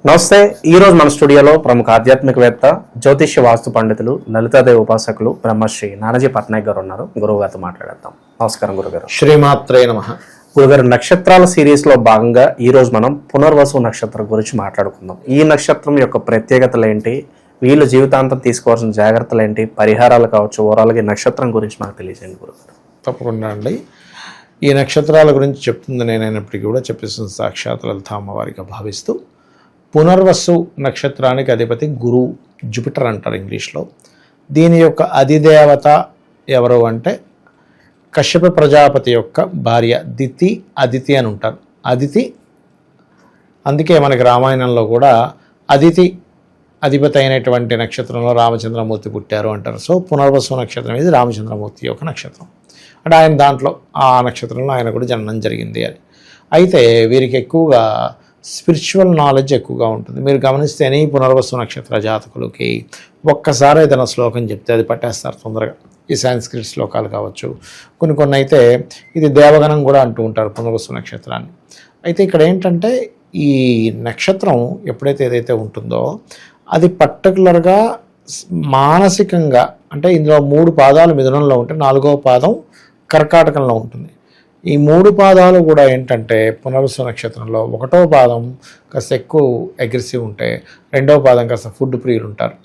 నమస్తే. ఈరోజు మన స్టూడియోలో ప్రముఖ ఆధ్యాత్మికవేత్త, జ్యోతిష్య వాస్తు పండితులు, లలితాదేవి ఉపాసకులు బ్రహ్మశ్రీ నానాజీ పట్నాయక్ గారు ఉన్నారు. గురువు గారితో మాట్లాడేద్దాం. నమస్కారం గురుగారు. శ్రీమాత్రే నమః. గురుగారు, నక్షత్రాల సిరీస్లో భాగంగా ఈరోజు మనం పునర్వసు నక్షత్రం గురించి మాట్లాడుకుందాం. ఈ నక్షత్రం యొక్క ప్రత్యేకతలు ఏంటి, వీళ్ళు జీవితాంతం తీసుకోవాల్సిన జాగ్రత్తలు ఏంటి, పరిహారాలు కావచ్చు, ఓవరాల్గా నక్షత్రం గురించి మాకు తెలియజేయండి గురుగారు. తప్పకుండా అండి. ఈ నక్షత్రాల గురించి చెప్తుంది నేనైనప్పటికీ కూడా చెప్పేసిన సాక్షాత్ లలిత అమ్మవారిగా భావిస్తూ, పునర్వసు నక్షత్రానికి అధిపతి గురువు, జూపిటర్ అంటారు ఇంగ్లీష్లో. దీని యొక్క అధిదేవత ఎవరు అంటే కశ్యప ప్రజాపతి యొక్క భార్య దితి, అదితి అని ఉంటారు. అదితి, అందుకే మనకి రామాయణంలో కూడా అదితి అధిపతి అయినటువంటి నక్షత్రంలో రామచంద్రమూర్తి పుట్టారు అంటారు. సో పునర్వసు నక్షత్రం ఇది రామచంద్రమూర్తి యొక్క నక్షత్రం. అంటే ఆయన దాంట్లో ఆ నక్షత్రంలో ఆయన కూడా జననం జరిగింది అని. అయితే వీరికి ఎక్కువగా స్పిరిచువల్ నాలెడ్జ్ ఎక్కువగా ఉంటుంది. మీరు గమనిస్తే ఈ పునర్వసు నక్షత్ర జాతకులకి ఒక్కసారి ఏదైనా శ్లోకం చెప్తే అది పట్టేస్తారు తొందరగా. ఈ సాంస్క్రిట్ శ్లోకాలు కావచ్చు, కొన్ని అయితే ఇది దేవగణం కూడా అంటూ ఉంటారు పునర్వసు నక్షత్రాన్ని. అయితే ఇక్కడ ఏంటంటే ఈ నక్షత్రం ఎప్పుడైతే ఏదైతే ఉంటుందో అది పర్టికులర్గా మానసికంగా, అంటే ఇందులో 3 పాదాలు మిథునంలో ఉంటే 4వ పాదం కర్కాటకంలో ఉంటుంది. ఈ 3 పాదాలు కూడా ఏంటంటే పునర్వసు నక్షత్రంలో 1వ పాదం కాస్త ఎక్కువ అగ్రెసివ్ ఉంటే, 2వ పాదం కాస్త ఫుడ్ ప్రియులు ఉంటారు,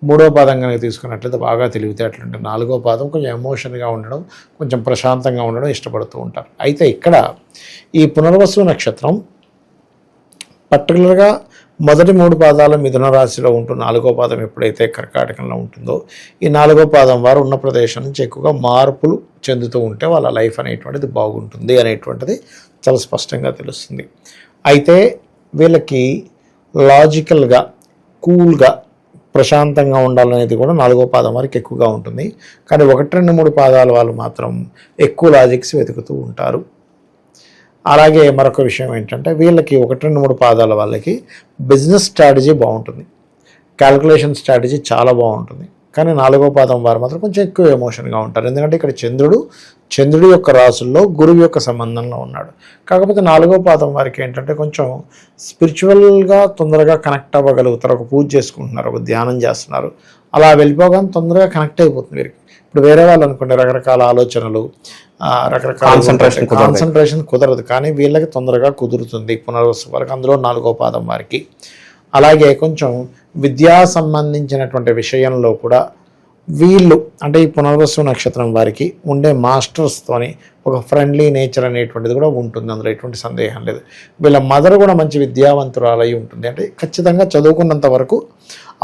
3వ పాదం కనుక తీసుకున్నట్లయితే బాగా తెలివితేటలుంటాయి, 4వ పాదం కొంచెం ఎమోషన్గా ఉండడం, కొంచెం ప్రశాంతంగా ఉండడం ఇష్టపడుతూ ఉంటారు. అయితే ఇక్కడ ఈ పునర్వసు నక్షత్రం పర్టికులర్గా మొదటి 3 పాదాలు మిథున రాశిలో ఉంటూ 4వ పాదం ఎప్పుడైతే కర్కాటకంలో ఉంటుందో, ఈ 4వ పాదం వారు ఉన్న ప్రదేశం నుంచి ఎక్కువగా మార్పులు చెందుతూ ఉంటే వాళ్ళ లైఫ్ అనేటువంటిది బాగుంటుంది అనేటువంటిది చాలా స్పష్టంగా తెలుస్తుంది. అయితే వీళ్ళకి లాజికల్గా, కూల్గా, ప్రశాంతంగా ఉండాలనేది కూడా 4వ పాదం వారికి ఎక్కువగా ఉంటుంది. కానీ 1, 2, 3 పాదాల వాళ్ళు మాత్రం ఎక్కువ లాజిక్స్ వెతుకుతూ ఉంటారు. అలాగే మరొక విషయం ఏంటంటే వీళ్ళకి 1, 2, 3 పాదాల వాళ్ళకి బిజినెస్ స్ట్రాటజీ బాగుంటుంది, క్యాల్కులేషన్ స్ట్రాటజీ చాలా బాగుంటుంది. కానీ 4వ పాదం వారు మాత్రం కొంచెం ఎక్కువ ఎమోషన్గా ఉంటారు. ఎందుకంటే ఇక్కడ చంద్రుడి యొక్క రాసుల్లో గురువు యొక్క సంబంధంలో ఉన్నాడు. కాకపోతే 4వ పాదం వారికి ఏంటంటే కొంచెం స్పిరిచువల్గా తొందరగా కనెక్ట్ అవ్వగలుగుతారు. ఒక పూజ చేసుకుంటున్నారు, ఒక ధ్యానం చేస్తున్నారు, అలా వెళ్ళిపోగానే తొందరగా కనెక్ట్ అయిపోతుంది వీరికి. ఇప్పుడు వేరే వాళ్ళు అనుకోండి, రకరకాల ఆలోచనలు, రకరకాల కాన్సన్ట్రేషన్ కుదరదు. కానీ వీళ్ళకి తొందరగా కుదురుతుంది పునర్వసు వాళ్ళకి, అందులో 4వ పాదం వారికి. అలాగే కొంచెం విద్యా సంబంధించినటువంటి విషయంలో కూడా వీళ్ళు, అంటే ఈ పునర్వసు నక్షత్రం వారికి ఉండే మాస్టర్స్తోని ఒక ఫ్రెండ్లీ నేచర్ అనేటువంటిది కూడా ఉంటుంది, అందులో ఎటువంటి సందేహం లేదు. వీళ్ళ మదర్ కూడా మంచి విద్యావంతురాలై ఉంటుంది. అంటే ఖచ్చితంగా చదువుకున్నంత వరకు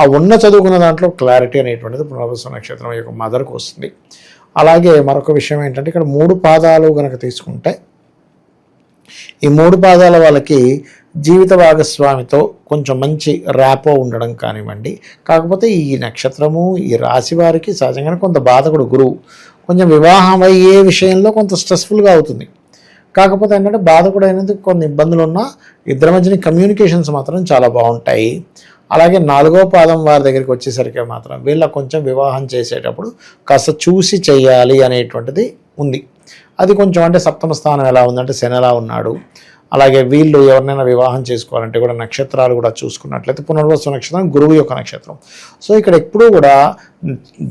ఆ చదువుకున్న దాంట్లో క్లారిటీ అనేటువంటిది పునర్వసు నక్షత్రం యొక్క మదర్కు వస్తుంది. అలాగే మరొక విషయం ఏంటంటే ఇక్కడ 3 పాదాలు కనుక తీసుకుంటే, ఈ 3 పాదాల వాళ్ళకి జీవిత భాగస్వామితో కొంచెం మంచి ర్యాపో ఉండడం కానివ్వండి. కాకపోతే ఈ నక్షత్రము, ఈ రాశి వారికి సహజంగానే కొంత బాధకుడు గురువు, కొంచెం వివాహం అయ్యే విషయంలో కొంత స్ట్రెస్ఫుల్గా అవుతుంది. కాకపోతే ఏంటంటే బాధకుడు అయినందుకు కొన్ని ఇబ్బందులు ఉన్నా ఇద్దరి మధ్యన కమ్యూనికేషన్స్ మాత్రం చాలా బాగుంటాయి. అలాగే 4వ పాదం వారి దగ్గరికి వచ్చేసరికి మాత్రం వీళ్ళ కొంచెం వివాహం చేసేటప్పుడు కాస్త చూసి చేయాలి అనేటువంటిది ఉంది. అది కొంచెం, అంటే సప్తమ స్థానం ఎలా ఉందంటే శని ఎలా ఉన్నాడు. అలాగే వీళ్ళు ఎవరినైనా వివాహం చేసుకోవాలంటే కూడా నక్షత్రాలు కూడా చూసుకున్నట్లయితే పునర్వసు నక్షత్రం గురువు యొక్క నక్షత్రం. సో ఇక్కడ ఎప్పుడూ కూడా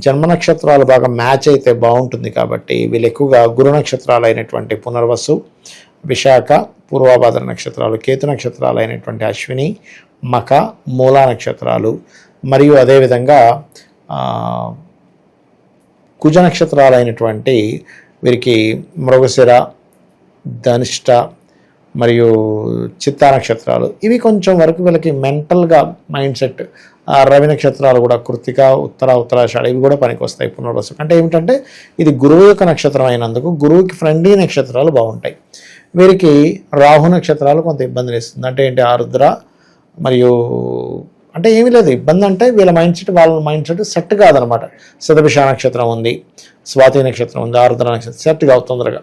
జన్మ నక్షత్రాలు బాగా మ్యాచ్ అయితే బాగుంటుంది. కాబట్టి వీళ్ళు ఎక్కువగా గురు నక్షత్రాలు అయినటువంటి పునర్వసు, విశాఖ, పూర్వభాద్ర నక్షత్రాలు, కేతు నక్షత్రాలు అయినటువంటి అశ్విని, మఖ, మూలా నక్షత్రాలు, మరియు అదేవిధంగా కుజ నక్షత్రాలు అయినటువంటి వీరికి మృగశిర, ధనిష్ట మరియు చిత్తా నక్షత్రాలు, ఇవి కొంచెం వరకు వీళ్ళకి మెంటల్గా మైండ్ సెట్. రవి నక్షత్రాలు కూడా కృత్తిక, ఉత్తరాషాఢ, ఇవి కూడా పనికి వస్తాయి పునర్వసు. అంటే ఏమిటంటే ఇది గురువు యొక్క నక్షత్రం అయినందుకు గురువుకి ఫ్రెండ్లీ నక్షత్రాలు బాగుంటాయి. వీరికి రాహు నక్షత్రాలు కొంత ఇబ్బందిని ఇస్తుంది. అంటే ఏంటి, ఆరుద్ర మరియు, అంటే ఏమీ లేదు ఇబ్బంది, అంటే వీళ్ళ వాళ్ళ మైండ్ సెట్ సెట్ కాదనమాట. శతభిష నక్షత్రం ఉంది, స్వాతి నక్షత్రం ఉంది, ఆరుద్ర నక్షత్రం సెట్ కావు తొందరగా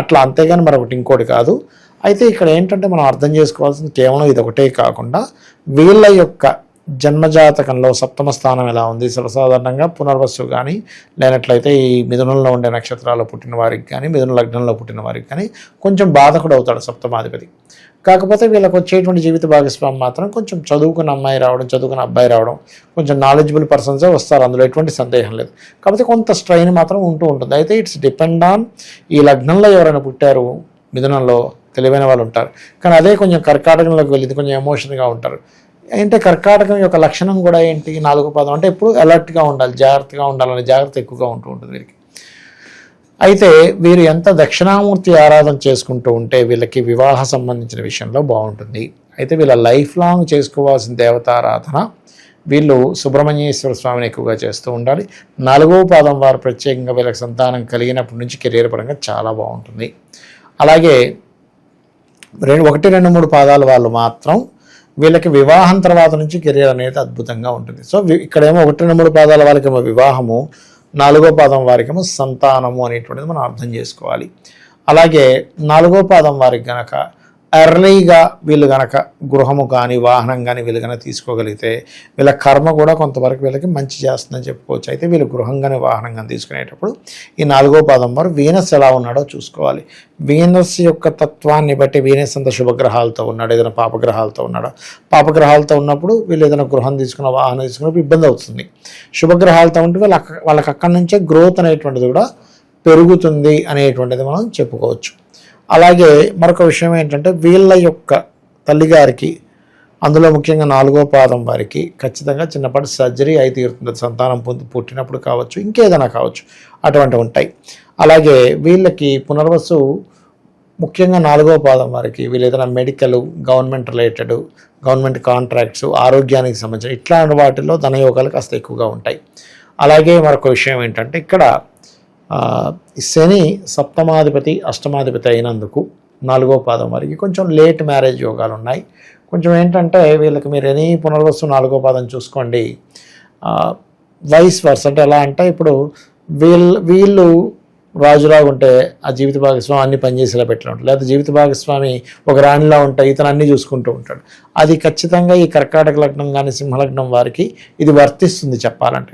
అట్లా, అంతేగాని మరొకటి ఇంకోటి కాదు. అయితే ఇక్కడ ఏంటంటే మనం అర్థం చేసుకోవాల్సింది కేవలం ఇది ఒకటే కాకుండా వీళ్ళ యొక్క జన్మజాతకంలో సప్తమ స్థానం ఎలా ఉంది, సర్వసాధారణంగా పునర్వసు కానీ లేనట్లయితే ఈ మిథునంలో ఉండే నక్షత్రాల్లో పుట్టిన వారికి కానీ మిథున లగ్నంలో పుట్టిన వారికి కానీ కొంచెం బాధకుడు అవుతాడు సప్తమాధిపతి. కాకపోతే వీళ్ళకి వచ్చేటువంటి జీవిత భాగస్వామి మాత్రం కొంచెం చదువుకున్న అమ్మాయి రావడం, చదువుకున్న అబ్బాయి రావడం, కొంచెం నాలెడ్జబుల్ పర్సన్సే వస్తారు, అందులో ఎటువంటి సందేహం లేదు. కాకపోతే కొంత స్ట్రైన్ మాత్రం ఉంటూ ఉంటుంది. అయితే ఇట్స్ డిపెండ్ ఆన్ ఈ లగ్నంలో ఎవరైనా పుట్టారు, మిథునంలో తెలివైన వాళ్ళు ఉంటారు. కానీ అదే కొంచెం కర్కాటకంలోకి వెళ్ళింది, కొంచెం ఎమోషన్గా ఉంటారు. అంటే కర్కాటకం యొక్క లక్షణం కూడా ఏంటి, 4వ పాదం అంటే ఎప్పుడు అలర్ట్గా ఉండాలి, జాగ్రత్తగా ఉండాలనే జాగ్రత్త ఎక్కువగా ఉంటూ ఉంటుంది వీరికి. అయితే వీరు ఎంత దక్షిణామూర్తి ఆరాధన చేసుకుంటూ ఉంటే వీళ్ళకి వివాహ సంబంధించిన విషయంలో బాగుంటుంది. అయితే వీళ్ళ లైఫ్ లాంగ్ చేసుకోవాల్సిన దేవతారాధన వీళ్ళు సుబ్రహ్మణ్యేశ్వర స్వామిని ఎక్కువగా చేస్తూ ఉండాలి. 4వ పాదం వారు ప్రత్యేకంగా వీళ్ళకి సంతానం కలిగినప్పటి నుంచి కెరీర్ పరంగా చాలా బాగుంటుంది. అలాగే 1, 2, 3 పాదాల వాళ్ళు మాత్రం వీళ్ళకి వివాహం తర్వాత నుంచి కెరీర్ అనేది అద్భుతంగా ఉంటుంది. సో ఇక్కడేమో 1, 2, 3 పాదాల వాళ్ళకేమో వివాహము, 4వ పాదం వారికేమో సంతానము అనేటువంటిది మనం అర్థం చేసుకోవాలి. అలాగే 4వ పాదం వారికి గనక ఎర్లీగా వీళ్ళు గనక గృహము కానీ వాహనం కానీ వీళ్ళు కనుక తీసుకోగలిగితే వీళ్ళ కర్మ కూడా కొంతవరకు వీళ్ళకి మంచి చేస్తుందని చెప్పుకోవచ్చు. అయితే వీళ్ళు గృహం కానీ వాహనం కానీ తీసుకునేటప్పుడు ఈ 4వ పాదం వారు వీనస్ ఎలా ఉన్నాడో చూసుకోవాలి. వీనస్ యొక్క తత్వాన్ని బట్టి వీనస్ అంత శుభగ్రహాలతో ఉన్నాడు, ఏదైనా పాపగ్రహాలతో ఉన్నాడా, పాపగ్రహాలతో ఉన్నప్పుడు వీళ్ళు ఏదైనా గృహం తీసుకున్న వాహనం తీసుకున్నప్పుడు ఇబ్బంది అవుతుంది. శుభగ్రహాలతో ఉంటే వాళ్ళకి అక్కడి నుంచే గ్రోత్ అనేటువంటిది కూడా పెరుగుతుంది అనేటువంటిది మనం చెప్పుకోవచ్చు. అలాగే మరొక విషయం ఏంటంటే వీళ్ళ యొక్క తల్లిగారికి, అందులో ముఖ్యంగా 4వ పాదం వారికి ఖచ్చితంగా చిన్నపాటి సర్జరీ అయితే తీరుతుంది. సంతానం పుట్టినప్పుడు కావచ్చు, ఇంకేదైనా కావచ్చు, అటువంటివి ఉంటాయి. అలాగే వీళ్ళకి పునర్వసు ముఖ్యంగా 4వ పాదం వారికి వీళ్ళు ఏదైనా medical, government related, government contracts, ఆరోగ్యానికి సంబంధించిన ఇట్లాంటి వాటిల్లో ధనయోగాలు కాస్త ఎక్కువగా ఉంటాయి. అలాగే మరొక విషయం ఏంటంటే ఇక్కడ శని సప్తమాధిపతి, అష్టమాధిపతి అయినందుకు 4వ పాదం వారికి కొంచెం లేట్ మ్యారేజ్ యోగాలు ఉన్నాయి. కొంచెం ఏంటంటే వీళ్ళకి మీరు ఎనీ పునర్వసు 4వ పాదం చూసుకోండి, వైస్ వర్స్ అంటే ఎలా అంటే ఇప్పుడు వీళ్ళు రాజులాగా ఉంటే ఆ జీవిత భాగస్వామి అన్ని పనిచేసేలా పెట్టిన ఉంటాడు, లేదా జీవిత భాగస్వామి ఒక రాణిలా ఉంటే ఇతను అన్ని చూసుకుంటూ ఉంటాడు. అది ఖచ్చితంగా ఈ కర్కాటక లగ్నం కానీ సింహలగ్నం వారికి ఇది వర్తిస్తుంది చెప్పాలంటే.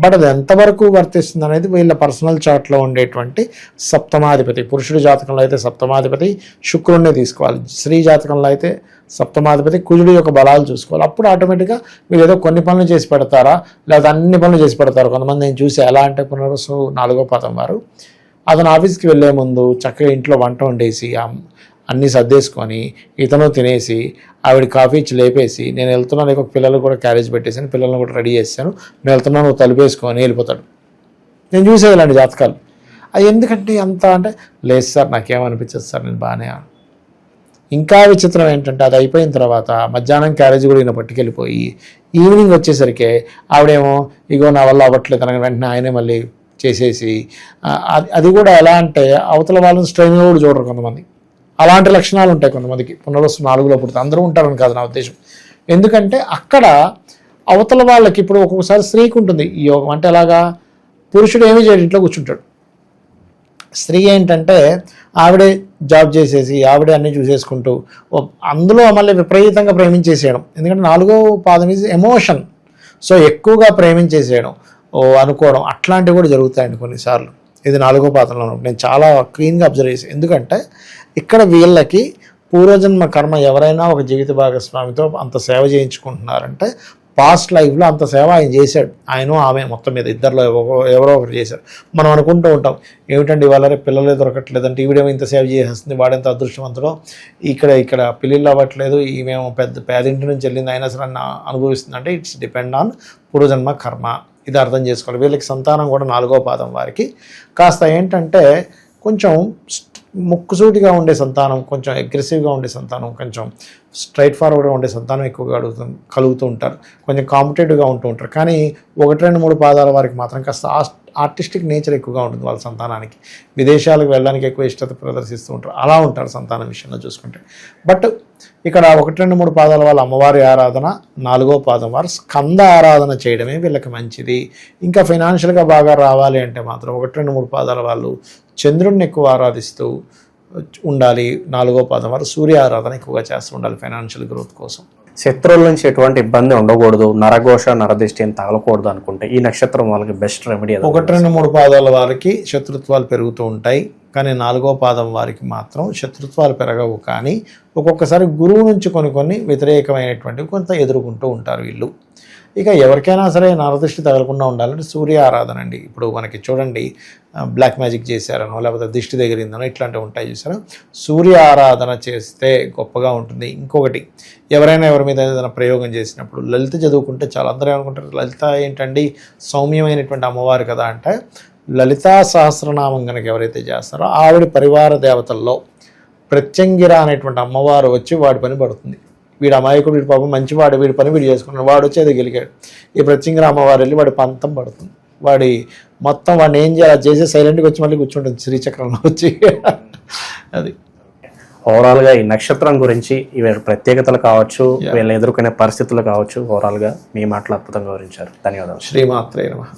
బట్ అది ఎంతవరకు వర్తిస్తుంది అనేది వీళ్ళ పర్సనల్ చార్ట్లో ఉండేటువంటి సప్తమాధిపతి, పురుషుడి జాతకంలో అయితే సప్తమాధిపతి శుక్రుడిని తీసుకోవాలి, స్త్రీ జాతకంలో అయితే సప్తమాధిపతి కుజుడి యొక్క బలాలు చూసుకోవాలి. అప్పుడు ఆటోమేటిక్గా మీరు ఏదో కొన్ని పనులు చేసి పెడతారా, లేదా అన్ని పనులు చేసి పెడతారు. కొంతమంది నేను చూసి ఎలా అంటే పునర్వసు 4వ పాదం వారు అతను ఆఫీస్కి వెళ్ళే ముందు చక్కగా ఇంట్లో వంట వండేసి అన్నీ సర్దేసుకొని ఇతను తినేసి ఆవిడ కాఫీ ఇచ్చి లేపేసి నేను వెళ్తున్నాను, లేక పిల్లలు కూడా క్యారేజ్ పెట్టేసాను, పిల్లల్ని కూడా రెడీ చేశాను, నేను వెళ్తున్నాను, నువ్వు తలుపేసుకొని వెళ్ళిపోతాడు. నేను చూసేది ఇలాంటి జాతకాలు. అది ఎందుకంటే అంత అంటే లేదు సార్, నాకేమనిపించదు సార్, నేను బాగానే. ఇంకా విచిత్రం ఏంటంటే అది అయిపోయిన తర్వాత మధ్యాహ్నం క్యారేజ్ కూడా ఈయన పట్టుకెళ్ళిపోయి ఈవినింగ్ వచ్చేసరికి ఆవిడేమో ఇగో నా వల్ల అవ్వట్లేదు అనగా వెంటనే ఆయనే మళ్ళీ చేసేసి, అది కూడా ఎలా అంటే అవతల వాళ్ళని స్ట్రెయిన్ కూడా చూడరు కొంతమంది. అలాంటి లక్షణాలు ఉంటాయి కొంతమందికి పునర్వసు 4లో పుడితే. అందరూ ఉంటారని కాదు నా ఉద్దేశం. ఎందుకంటే అక్కడ అవతల వాళ్ళకి ఇప్పుడు ఒక్కొక్కసారి స్త్రీకి ఉంటుంది ఈ యోగం. అంటే అలాగా పురుషుడు ఏమీ చేయడు, ఇంట్లో కూర్చుంటాడు. స్త్రీ ఏంటంటే ఆవిడే జాబ్ చేసేసి ఆవిడే అన్నీ చూసేసుకుంటూ అందులో మళ్ళీ విపరీతంగా ప్రేమించేసేయడం. ఎందుకంటే 4వ పాదం ఈజ్ ఎమోషన్. సో ఎక్కువగా ప్రేమించేసేయడం, అనుకోవడం అట్లాంటివి కూడా జరుగుతాయండి కొన్నిసార్లు. ఇది 4వ పాదంలో నేను చాలా క్లీన్గా అబ్జర్వ్ చేసి. ఎందుకంటే ఇక్కడ వీళ్ళకి పూర్వజన్మ కర్మ ఎవరైనా ఒక జీవిత భాగస్వామితో అంత సేవ చేయించుకుంటున్నారంటే పాస్ట్ లైఫ్లో అంత సేవ ఆయన చేశాడు, ఆయన ఆమె మొత్తం మీద ఇద్దరిలో ఎవరో ఒకరు చేశారు. మనం అనుకుంటూ ఉంటాం ఏమిటండి ఇవాళ పిల్లలే దొరకట్లేదంటే ఈవిడేమో ఇంత సేవ చేసేస్తుంది, వాడెంత అదృష్టవంతుడో, ఇక్కడ పెళ్ళిళ్ళు అవ్వట్లేదు, ఈమెమో పేదింటి నుంచి వెళ్ళింది అయినా సరే అనుభవిస్తుంది. అంటే ఇట్స్ డిపెండ్ ఆన్ పూర్వజన్మ కర్మ. ఇది అర్థం చేసుకోవాలి. వీళ్ళకి సంతానం కూడా 4వ పాదం వారికి కాస్త ఏంటంటే కొంచెం ముక్కుసూటిగా ఉండే సంతానం, కొంచెం అగ్రెసివ్గా ఉండే సంతానం, కొంచెం స్ట్రైట్ ఫార్వర్డ్గా ఉండే సంతానం ఎక్కువగా కలుగుతూ ఉంటారు. కొంచెం కాంపిటేటివ్గా ఉంటూ ఉంటారు. కానీ 1, 2, 3 పాదాల వారికి మాత్రం కాస్త ఆర్టిస్టిక్ నేచర్ ఎక్కువగా ఉంటుంది వాళ్ళ సంతానానికి. విదేశాలకు వెళ్ళడానికి ఎక్కువ ఇష్టత ప్రదర్శిస్తూ ఉంటారు. అలా ఉంటారు సంతానం విషయంలో చూసుకుంటే. బట్ ఇక్కడ 1, 2, 3 పాదాల వాళ్ళ అమ్మవారి ఆరాధన, 4వ పాదం వారు స్కంద ఆరాధన చేయడమే వీళ్ళకి మంచిది. ఇంకా ఫైనాన్షియల్గా బాగా రావాలి అంటే మాత్రం 1, 2, 3 పాదాల వాళ్ళు చంద్రుడిని ఎక్కువ ఆరాధిస్తూ ఉండాలి. 4వ పాదం వారు సూర్య ఆరాధన ఎక్కువగా చేస్తూ ఉండాలి ఫైనాన్షియల్ గ్రోత్ కోసం. శత్రువుల నుంచి ఎటువంటి ఇబ్బంది ఉండకూడదు, నరఘోష నరదిష్టి ఏం తగలకూడదు అనుకుంటే ఈ నక్షత్రం వాళ్ళకి బెస్ట్ రెమెడీ 1, 2, 3 పాదాల వారికి శత్రుత్వాలు పెరుగుతూ ఉంటాయి, కానీ 4వ పాదం వారికి మాత్రం శత్రుత్వాలు పెరగవు. కానీ ఒక్కొక్కసారి గురువు నుంచి కొన్ని వ్యతిరేకమైనటువంటివి కొంత ఎదుర్కొంటూ ఉంటారు వీళ్ళు. ఇక ఎవరికైనా సరే నరదృష్టి తగలకుండా ఉండాలంటే సూర్య ఆరాధన అండి. ఇప్పుడు మనకి చూడండి, బ్లాక్ మ్యాజిక్ చేశారనో లేకపోతే దిష్టి దగ్గరిందనో ఇట్లాంటివి ఉంటాయి చూసారా. సూర్య ఆరాధన చేస్తే గొప్పగా ఉంటుంది. ఇంకొకటి, ఎవరైనా ఎవరి మీద ఏదైనా ప్రయోగం చేసినప్పుడు లలిత చదువుకుంటే చాలా. అందరూ ఏమనుకుంటారు లలిత ఏంటండి సౌమ్యమైనటువంటి అమ్మవారు కదా అంటే, లలితా సహస్రనామం కనుక ఎవరైతే చేస్తారో ఆవిడ పరివార దేవతల్లో ప్రత్యంగిర అనేటువంటి అమ్మవారు వచ్చి వాడి పని పడుతుంది. వీడు అమాయకుడు, వీడి పాపం మంచివాడు, వీడి పని వీడు చేసుకున్నాడు, వాడు వచ్చి అది గెలికాడు. ఈ ప్రత్యంగిర అమ్మవారు వెళ్ళి వాడి పంతం పడుతుంది. వాడి మొత్తం వాడిని ఏం చేయాలి చేసి సైలెంట్గా వచ్చి మళ్ళీ కూర్చుంటుంది శ్రీచక్రంలో వచ్చి. అది ఓవరాల్గా ఈ నక్షత్రం గురించి వీళ్ళ ప్రత్యేకతలు కావచ్చు, వీళ్ళు ఎదుర్కొనే పరిస్థితులు కావచ్చు, ఓవరాల్గా మీ మాటలు అద్భుతంగా వివరించారు. ధన్యవాదాలు. శ్రీమాత్రే నమః.